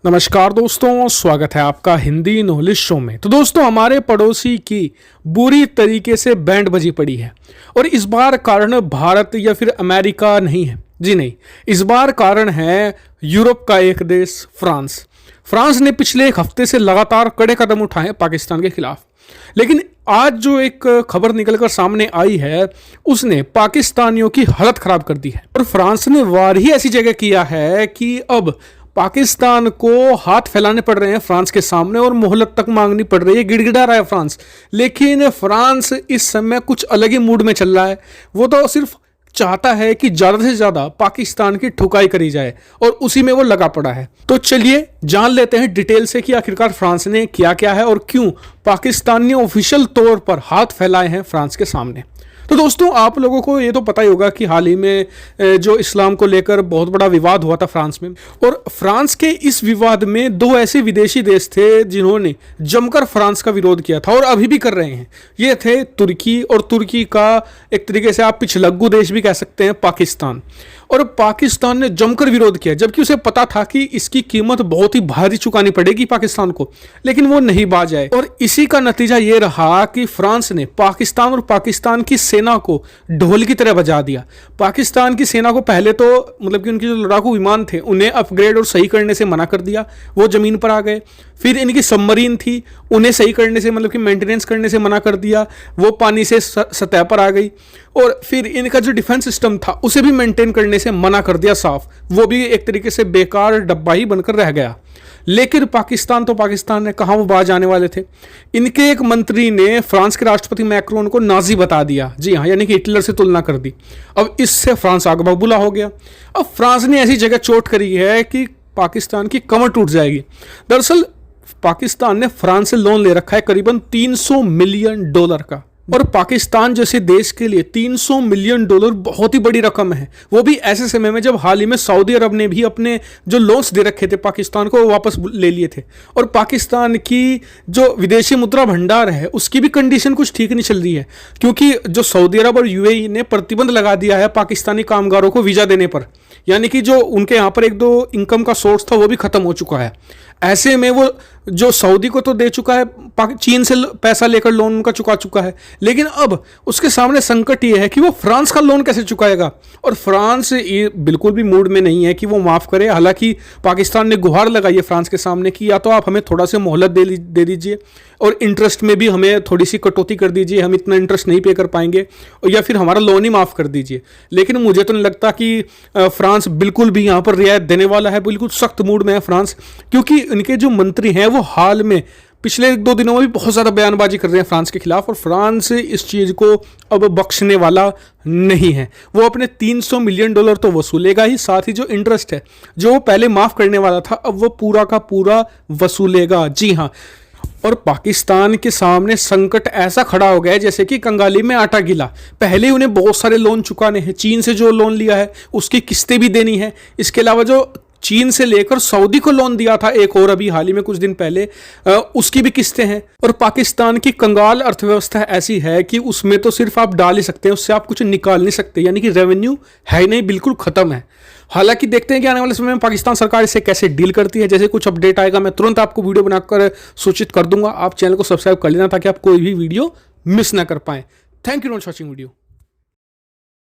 नमस्कार दोस्तों, स्वागत है आपका हिंदी नॉलेज शो में। तो दोस्तों, हमारे पड़ोसी की बुरी तरीके से बैंड बजी पड़ी है और इस बार कारण भारत या फिर अमेरिका नहीं है। जी नहीं, इस बार कारण है यूरोप का एक देश फ्रांस। फ्रांस ने पिछले एक हफ्ते से लगातार कड़े कदम उठाए पाकिस्तान के खिलाफ, लेकिन आज जो एक खबर निकलकर सामने आई है उसने पाकिस्तानियों की हालत खराब कर दी है। और फ्रांस ने वार ही ऐसी जगह किया है कि अब पाकिस्तान को हाथ फैलाने पड़ रहे हैं फ्रांस के सामने और मोहलत तक मांगनी पड़ रही है। गिड़गिड़ा रहा है फ्रांस, लेकिन फ्रांस इस समय कुछ अलग ही मूड में चल रहा है। वो तो सिर्फ चाहता है कि ज़्यादा से ज़्यादा पाकिस्तान की ठुकाई करी जाए और उसी में वो लगा पड़ा है। तो चलिए जान लेते हैं डिटेल से कि आखिरकार फ्रांस ने किया क्या है और क्यों पाकिस्तान ने ऑफिशियल तौर पर हाथ फैलाए हैं फ्रांस के सामने। तो दोस्तों, आप लोगों को ये तो पता ही होगा कि हाल ही में जो इस्लाम को लेकर बहुत बड़ा विवाद हुआ था फ्रांस में, और फ्रांस के इस विवाद में दो ऐसे विदेशी देश थे जिन्होंने जमकर फ्रांस का विरोध किया था और अभी भी कर रहे हैं। ये थे तुर्की, और तुर्की का एक तरीके से आप पिछलग्गू देश भी कह सकते हैं पाकिस्तान। और पाकिस्तान ने जमकर विरोध किया, जबकि उसे पता था कि इसकी कीमत बहुत ही भारी चुकानी पड़ेगी पाकिस्तान को, लेकिन वो नहीं बाज आए। और इसी का नतीजा ये रहा कि फ्रांस ने पाकिस्तान और पाकिस्तान की सेना को ढोल की तरह बजा दिया। पाकिस्तान की सेना को पहले तो मतलब कि उनके जो लड़ाकू विमान थे उन्हें अपग्रेड और सही करने से मना कर दिया, वो जमीन पर आ गए। फिर इनकी सबमरीन थी, उन्हें सही करने से मतलब कि मेंटेनेंस करने से मना कर दिया, वो पानी से सतह पर आ गई। और फिर इनका जो डिफेंस सिस्टम था उसे भी मेंटेन करने से मना कर दिया साफ, वो भी एक तरीके से बेकार डब्बा ही बनकर रह गया। लेकिन पाकिस्तान ने कहा वो बाज आने वाले थे। इनके एक मंत्री ने फ्रांस के राष्ट्रपति मैक्रोन को नाजी बता दिया। जी हाँ, यानी कि हिटलर से तुलना कर दी। अब इससे फ्रांस आग बबूला हो गया। अब फ्रांस ने ऐसी जगह चोट करी है कि पाकिस्तान की कमर टूट जाएगी। दरअसल पाकिस्तान ने फ्रांस से लोन ले रखा है करीबन $300 मिलियन का, और पाकिस्तान जैसे देश के लिए $300 मिलियन बहुत ही बड़ी रकम है। वो भी ऐसे समय में जब हाल ही में सऊदी अरब ने भी अपने जो लोन्स दे रखे थे पाकिस्तान को वो वापस ले लिए थे, और पाकिस्तान की जो विदेशी मुद्रा भंडार है उसकी भी कंडीशन कुछ ठीक नहीं चल रही है, क्योंकि जो सऊदी अरब और यूएई ने प्रतिबंध लगा दिया है पाकिस्तानी कामगारों को वीज़ा देने पर, यानी कि जो उनके यहाँ पर एक दो इनकम का सोर्स था वो भी खत्म हो चुका है। ऐसे में वो जो सऊदी को तो दे चुका है, चीन से पैसा लेकर लोन उनका चुका चुका है, लेकिन अब उसके सामने संकट ये है कि वो फ्रांस का लोन कैसे चुकाएगा। और फ्रांस ये बिल्कुल भी मूड में नहीं है कि वो माफ़ करे। हालांकि पाकिस्तान ने गुहार लगाई है फ्रांस के सामने कि या तो आप हमें थोड़ा सा मोहलत दे दीजिए और इंटरेस्ट में भी हमें थोड़ी सी कटौती कर दीजिए, हम इतना इंटरेस्ट नहीं पे कर पाएंगे, और या फिर हमारा लोन ही माफ़ कर दीजिए। लेकिन मुझे तो नहीं लगता कि फ्रांस बिल्कुल भी यहाँ पर रियायत देने वाला है। बिल्कुल सख्त मूड में है फ्रांस, क्योंकि इनके जो मंत्री हैं वो हाल में पिछले 1-2 दिनों में भी बहुत ज़्यादा बयानबाजी कर रहे हैं फ्रांस के खिलाफ, और फ्रांस इस चीज़ को अब बख्शने वाला नहीं है। वो अपने $300 मिलियन तो वसूलेगा ही, साथ ही जो इंटरेस्ट है जो वो पहले माफ़ करने वाला था अब वो पूरा का पूरा वसूलेगा। जी हाँ, और पाकिस्तान के सामने संकट ऐसा खड़ा हो गया है जैसे कि कंगाली में आटा गिला। पहले उन्हें बहुत सारे लोन चुकाने हैं, चीन से जो लोन लिया है उसकी किस्तें भी देनी है। इसके अलावा जो चीन से लेकर सऊदी को लोन दिया था एक और अभी हाल ही में कुछ दिन पहले, उसकी भी किस्तें हैं। और पाकिस्तान की कंगाल अर्थव्यवस्था ऐसी है कि उसमें तो सिर्फ आप डाल ही सकते हैं, उससे आप कुछ निकाल नहीं सकते, यानी कि रेवेन्यू है ही नहीं, बिल्कुल खत्म है। हालांकि देखते हैं कि आने वाले समय में पाकिस्तान सरकार इसे कैसे डील करती है। जैसे कुछ अपडेट आएगा मैं तुरंत आपको वीडियो बनाकर सूचित कर दूंगा। आप चैनल को सब्सक्राइब कर लेना ताकि आप कोई भी वीडियो मिस ना कर पाएं। Thank you for watching video.